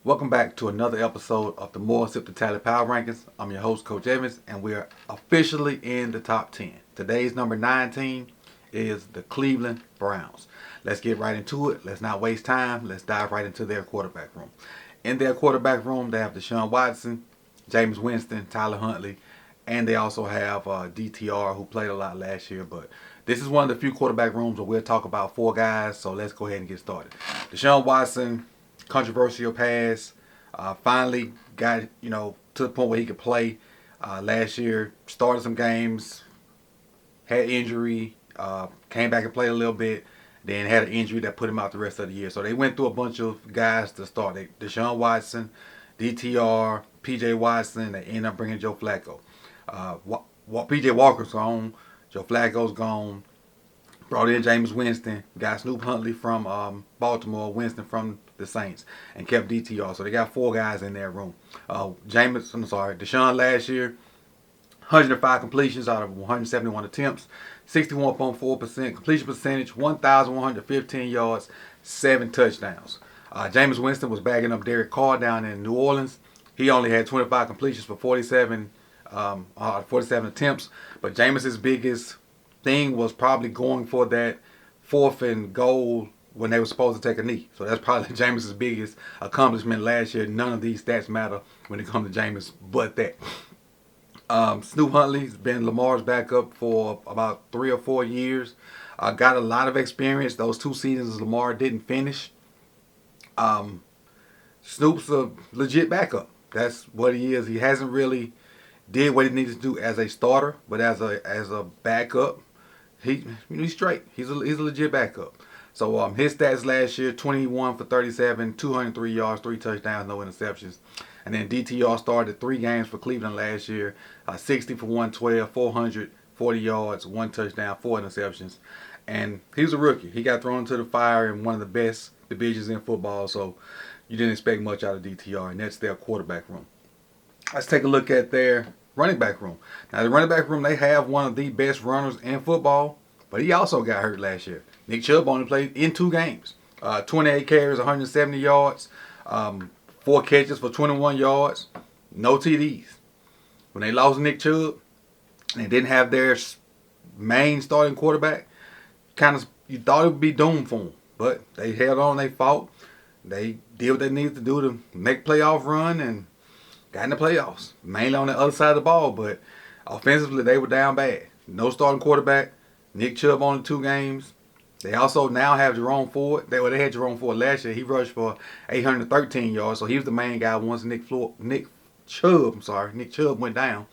Welcome back to another episode of the More Sip2Tally Power Rankings. I'm your host, Coach Evans, and we're officially in the top 10. Today's number 19 is the Cleveland Browns. Let's get right into it. Let's not waste time. Let's dive right into their quarterback room. In their quarterback room, they have Deshaun Watson, James Winston, Tyler Huntley, and they also have DTR, who played a lot last year. But this is one of the few quarterback rooms where we'll talk about four guys, so let's go ahead and get started. Deshaun Watson, controversial pass. Finally got, to the point where he could play. Last year, started some games, had injury, came back and played a little bit, then had an injury that put him out the rest of the year. So they went through a bunch of guys to start. Deshaun Watson, DTR, PJ Watson. They ended up bringing Joe Flacco. PJ Walker's gone. Joe Flacco's gone. Brought in James Winston. Got Snoop Huntley from Baltimore. Winston from the Saints. And kept DTR. So they got four guys in their room. Deshaun last year, 105 completions out of 171 attempts. 61.4% completion percentage. 1,115 yards. 7 touchdowns. James Winston was bagging up Derek Carr down in New Orleans. He only had 25 completions for 47 attempts. But Jameis's biggest thing was probably going for that 4th and goal when they were supposed to take a knee. So that's probably Jameis's biggest accomplishment last year. None of these stats matter when it comes to Jameis but that. Snoop Huntley's been Lamar's backup for about 3 or 4 years. Got a lot of experience. Those 2 seasons Lamar didn't finish. Snoop's a legit backup. That's what he is. He hasn't really did what he needed to do as a starter, but as a backup, he's straight. He's a legit backup. So his stats last year: 21 for 37, 203 yards, 3 touchdowns, no interceptions. And then DTR started 3 games for Cleveland last year: 60 for 112, 440 yards, 1 touchdown, 4 interceptions. And he was a rookie. He got thrown into the fire in one of the best divisions in football, so you didn't expect much out of DTR, and that's their quarterback room. Let's take a look at their running back room. Now, the running back room, they have one of the best runners in football, but he also got hurt last year. Nick Chubb only played in 2 games. 28 carries, 170 yards, 4 catches for 21 yards, no TDs. When they lost Nick Chubb, and they didn't have their main starting quarterback, you thought it would be doomed for them. But they held on, they fought. They did what they needed to do to make playoff run and got in the playoffs. Mainly on the other side of the ball, but offensively they were down bad. No starting quarterback. Nick Chubb only 2 games. They also now have Jerome Ford. They had Jerome Ford last year. He rushed for 813 yards, so he was the main guy once Nick Chubb went down.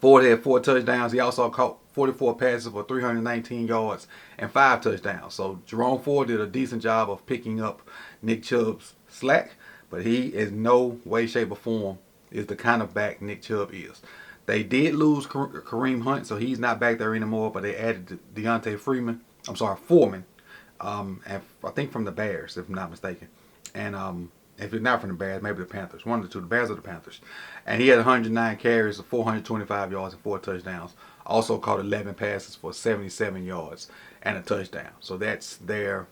Ford had 4 touchdowns. He also caught 44 passes for 319 yards and 5 touchdowns. So Jerome Ford did a decent job of picking up Nick Chubb's slack, but he is no way, shape, or form is the kind of back Nick Chubb is. They did lose Kareem Hunt, so he's not back there anymore, but they added Foreman, and I think from the Bears, if I'm not mistaken. And if it's not from the Bears, maybe the Panthers. One of the two, the Bears or the Panthers. And he had 109 carries, 425 yards, and 4 touchdowns. Also caught 11 passes for 77 yards and a touchdown. So that's their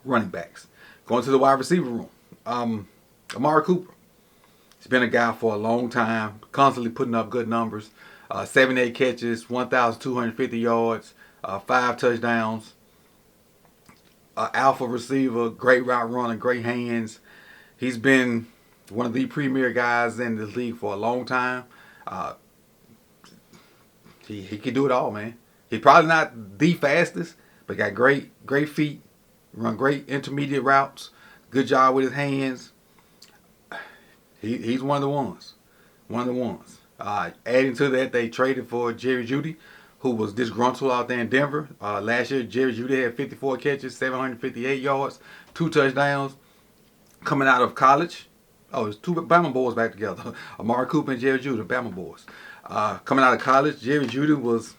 running backs. Going to the wide receiver room. Amari Cooper. He's been a guy for a long time, constantly putting up good numbers. 78 catches, 1,250 yards, 5 touchdowns. Alpha receiver, great route runner, great hands. He's been one of the premier guys in this league for a long time. He can do it all, man. He's probably not the fastest, but got great feet, run great intermediate routes, good job with his hands. He's one of the ones. Adding to that, they traded for Jerry Jeudy, who was disgruntled out there in Denver. Last year, Jerry Jeudy had 54 catches, 758 yards, 2 touchdowns. Coming out of college, it's 2 Bama boys back together. Amari Cooper and Jerry Jeudy, Bama boys. Coming out of college, Jerry Jeudy was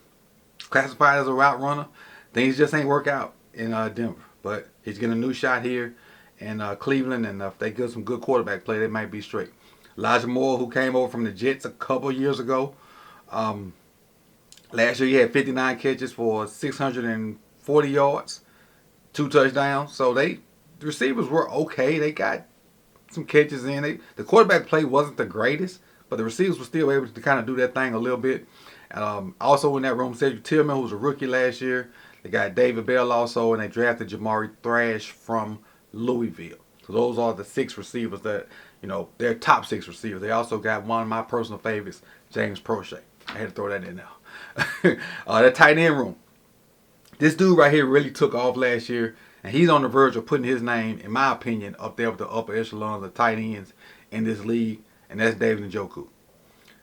classified as a route runner. Things just ain't work out in Denver. But he's getting a new shot here in Cleveland, and if they get some good quarterback play, they might be straight. Elijah Moore, who came over from the Jets a couple years ago. Last year he had 59 catches for 640 yards, 2 touchdowns. So the receivers were okay. They got some catches in. The quarterback play wasn't the greatest, but the receivers were still able to kind of do that thing a little bit. Also in that room, Cedric Tillman, who was a rookie last year. They got David Bell also, and they drafted Jamari Thrash from Louisville. So those are the 6 receivers that, they're top 6 receivers. They also got one of my personal favorites, James Prochet. I had to throw that in there. That tight end room. This dude right here really took off last year, and he's on the verge of putting his name, in my opinion, up there with the upper echelon of tight ends in this league, and that's David Njoku.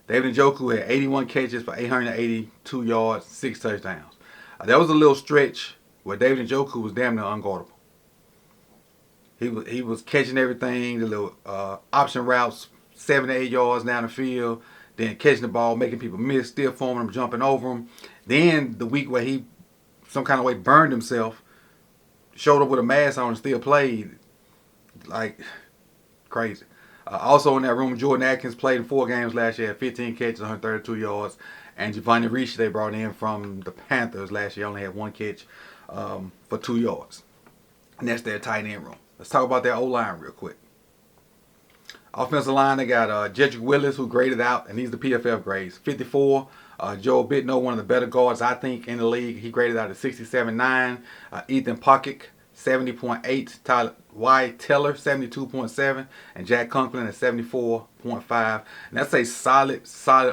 David Njoku had 81 catches for 882 yards, 6 touchdowns. That was a little stretch where David Njoku was damn near unguardable. He was catching everything, the little option routes, 7 to 8 yards down the field, then catching the ball, making people miss, still forming them, jumping over them. Then the week where he some kind of way burned himself, showed up with a mask on and still played like crazy. Also in that room, Jordan Atkins played in 4 games last year, had 15 catches, 132 yards. And Giovanni Ricci they brought in from the Panthers last year, only had 1 catch for 2 yards. And that's their tight end room. Let's talk about their O-line real quick. Offensive line, they got Jedrick Willis, who graded out, and he's the PFF grades, 54. Joe Bitno, one of the better guards, I think, in the league. He graded out at 67.9. Ethan Pokic, 70.8. Tyler Wyatt Teller, 72.7. And Jack Conklin at 74.5. And that's a solid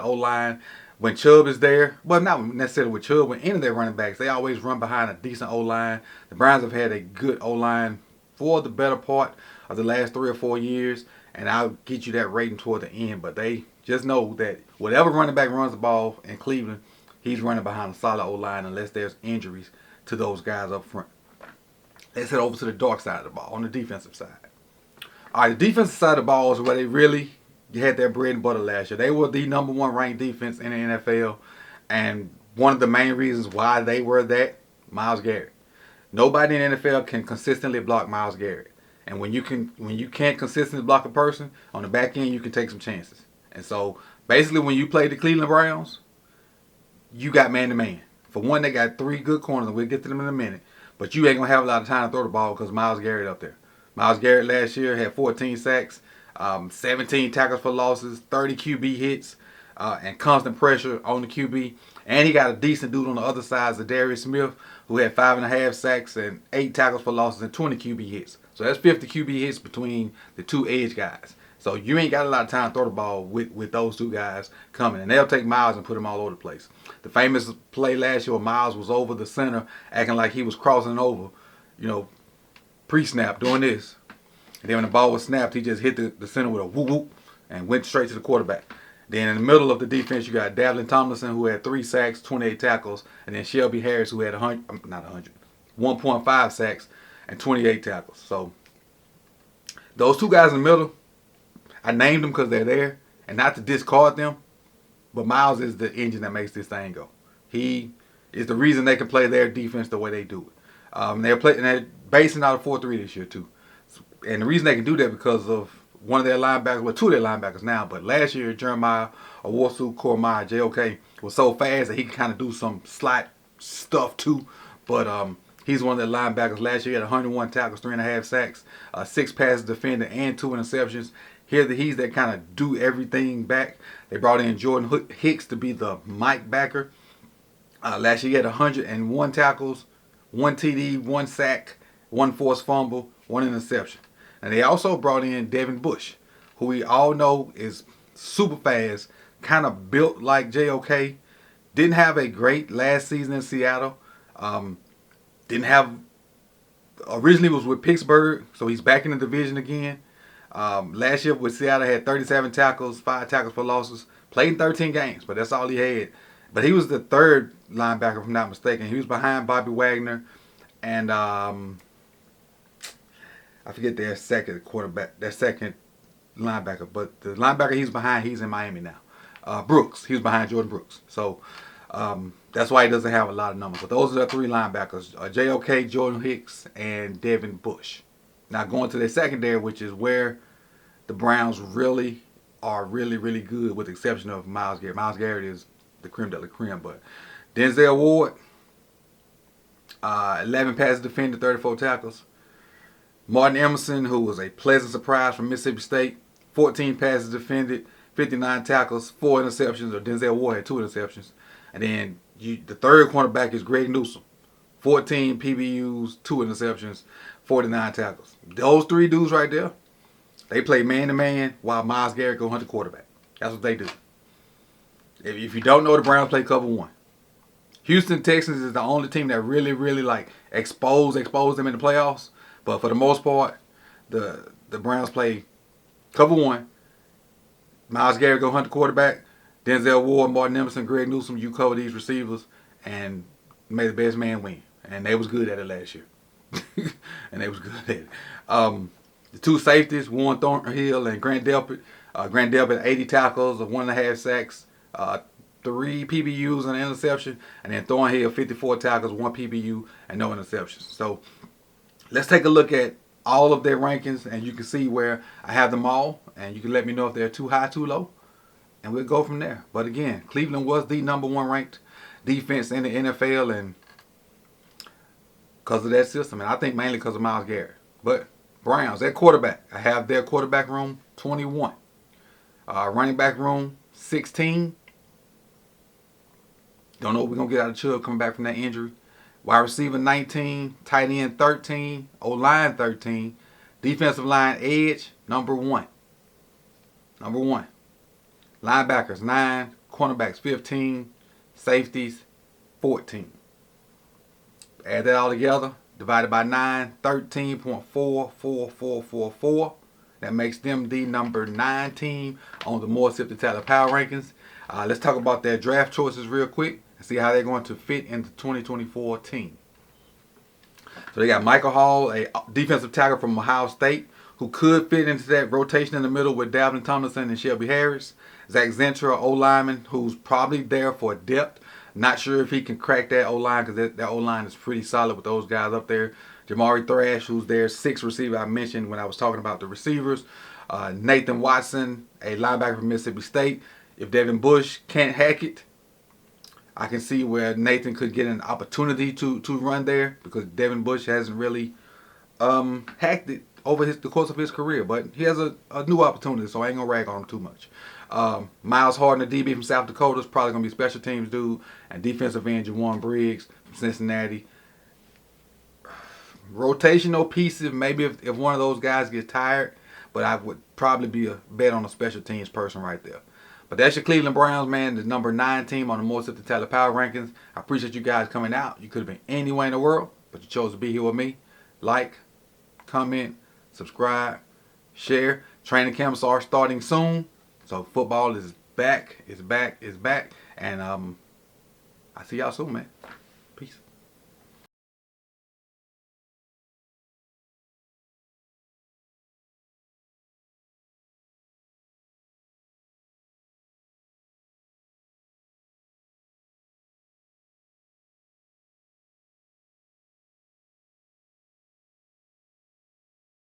O-line. When Chubb is there, well, not necessarily with Chubb, when any of their running backs, they always run behind a decent O-line. The Browns have had a good O-line for the better part of the last 3 or 4 years, and I'll get you that rating toward the end. But they just know that whatever running back runs the ball in Cleveland, he's running behind a solid O-line unless there's injuries to those guys up front. Let's head over to the dark side of the ball, on the defensive side. All right, the defensive side of the ball is where they really had their bread and butter last year. They were the number 1 ranked defense in the NFL, and one of the main reasons why they were that, Myles Garrett. Nobody in the NFL can consistently block Myles Garrett. And when you can't consistently block a person, on the back end you can take some chances. And so basically when you play the Cleveland Browns, you got man-to-man. For one, they got 3 good corners, and we'll get to them in a minute. But you ain't going to have a lot of time to throw the ball because Myles Garrett up there. Myles Garrett last year had 14 sacks, 17 tackles for losses, 30 QB hits, and constant pressure on the QB. And he got a decent dude on the other side, Zadarius Smith, who had 5.5 sacks and 8 tackles for losses and 20 QB hits. So that's 50 QB hits between the 2 edge guys. So you ain't got a lot of time to throw the ball with those 2 guys coming. And they'll take Myles and put him all over the place. The famous play last year where Myles was over the center, acting like he was crossing over, pre-snap, doing this. And then when the ball was snapped, he just hit the center with a whoop-whoop and went straight to the quarterback. Then in the middle of the defense, you got Davlin Tomlinson, who had 3 sacks, 28 tackles, and then Shelby Harris, who had 1.5 sacks and 28 tackles. So those 2 guys in the middle, I named them because they're there, and not to discard them, but Myles is the engine that makes this thing go. He is the reason they can play their defense the way they do it. They're basing out a 4-3 this year too, and the reason they can do that because of one of their linebackers, well, 2 of their linebackers now, but last year Jeremiah Owusu-Koramoah, JOK, was so fast that he could kind of do some slot stuff too. But he's one of their linebackers. Last year he had 101 tackles, 3.5 sacks, 6 passes defended, and 2 interceptions. Here he's that kind of do everything back. They brought in Jordan Hicks to be the Mike backer. Last year he had 101 tackles, 1 TD, 1 sack, 1 forced fumble, 1 interception. And they also brought in Devin Bush, who we all know is super fast, kind of built like JOK. Didn't have a great last season in Seattle. Originally was with Pittsburgh, so he's back in the division again. Last year with Seattle had 37 tackles, 5 tackles for losses. Played in 13 games, but that's all he had. But he was the 3rd linebacker, if I'm not mistaken. He was behind Bobby Wagner and I forget their second quarterback, their second linebacker. But the linebacker he's behind, he's in Miami now. Brooks, he was behind Jordan Brooks. So that's why he doesn't have a lot of numbers. But those are the 3 linebackers, JOK, Jordan Hicks, and Devin Bush. Now going to their secondary, which is where the Browns really are really good, with the exception of Myles Garrett. Myles Garrett is the creme de la creme. But Denzel Ward, 11 passes defended, 34 tackles. Martin Emerson, who was a pleasant surprise from Mississippi State. 14 passes defended, 59 tackles, 4 interceptions. Or Denzel Ward had 2 interceptions. And then the third cornerback is Greg Newsome. 14 PBUs, 2 interceptions, 49 tackles. Those 3 dudes right there, they play man-to-man while Myles Garrett go hunt the quarterback. That's what they do. If you don't know, the Browns play cover 1. Houston Texans is the only team that really, really like expose them in the playoffs. But for the most part, the Browns play cover 1. Myles Garrett go hunt the quarterback. Denzel Ward, Martin Emerson, Greg Newsome, you cover these receivers, and may the best man win. And they was good at it last year. And they was good at it. The 2 safeties, Warren Thornhill and Grant Delpit. Grant Delpit, 80 tackles, 1.5 sacks, 3 PBUs and an interception. And then Thornhill, 54 tackles, 1 PBU, and no interceptions. So let's take a look at all of their rankings, and you can see where I have them all. And you can let me know if they're too high, too low. And we'll go from there. But again, Cleveland was the number 1 ranked defense in the NFL, and because of that system, and I think mainly because of Myles Garrett. But Browns, their quarterback, I have their quarterback room 21. Running back room 16. Don't know what we're going to get out of Chubb coming back from that injury. Wide receiver 19. Tight end 13. O-line 13. Defensive line edge number 1. Number 1. Linebackers 9. Cornerbacks 15. Safeties 14. Add that all together. Divided by 9. 13.44444. That makes them the number 9 team on the more Sip2Tally Power Rankings. Let's talk about their draft choices real quick and see how they're going to fit into the 2024 team. So they got Michael Hall, a defensive tackle from Ohio State, who could fit into that rotation in the middle with Dalvin Tomlinson and Shelby Harris. Zach Zentra, O-lineman, who's probably there for depth. Not sure if he can crack that O-line because that O-line is pretty solid with those guys up there. Jamari Thrash, who's their 6th receiver I mentioned when I was talking about the receivers. Nathan Watson, a linebacker from Mississippi State. If Devin Bush can't hack it, I can see where Nathan could get an opportunity to run there because Devin Bush hasn't really hacked it over the course of his career. But he has a new opportunity, so I ain't going to rag on him too much. Miles Harden, the DB from South Dakota, is probably going to be special teams dude. And defensive end, Juwan Briggs from Cincinnati. Rotational pieces, maybe if one of those guys gets tired. But I would probably be a bet on a special teams person right there. But that's your Cleveland Browns, man. The number 9 team on the more Sip2Tally Power Rankings. I appreciate you guys coming out. You could have been anywhere in the world, but you chose to be here with me. Like, comment, subscribe, share. Training camps are starting soon. So football is back. It's back. It's back. And I see y'all soon, man. Peace.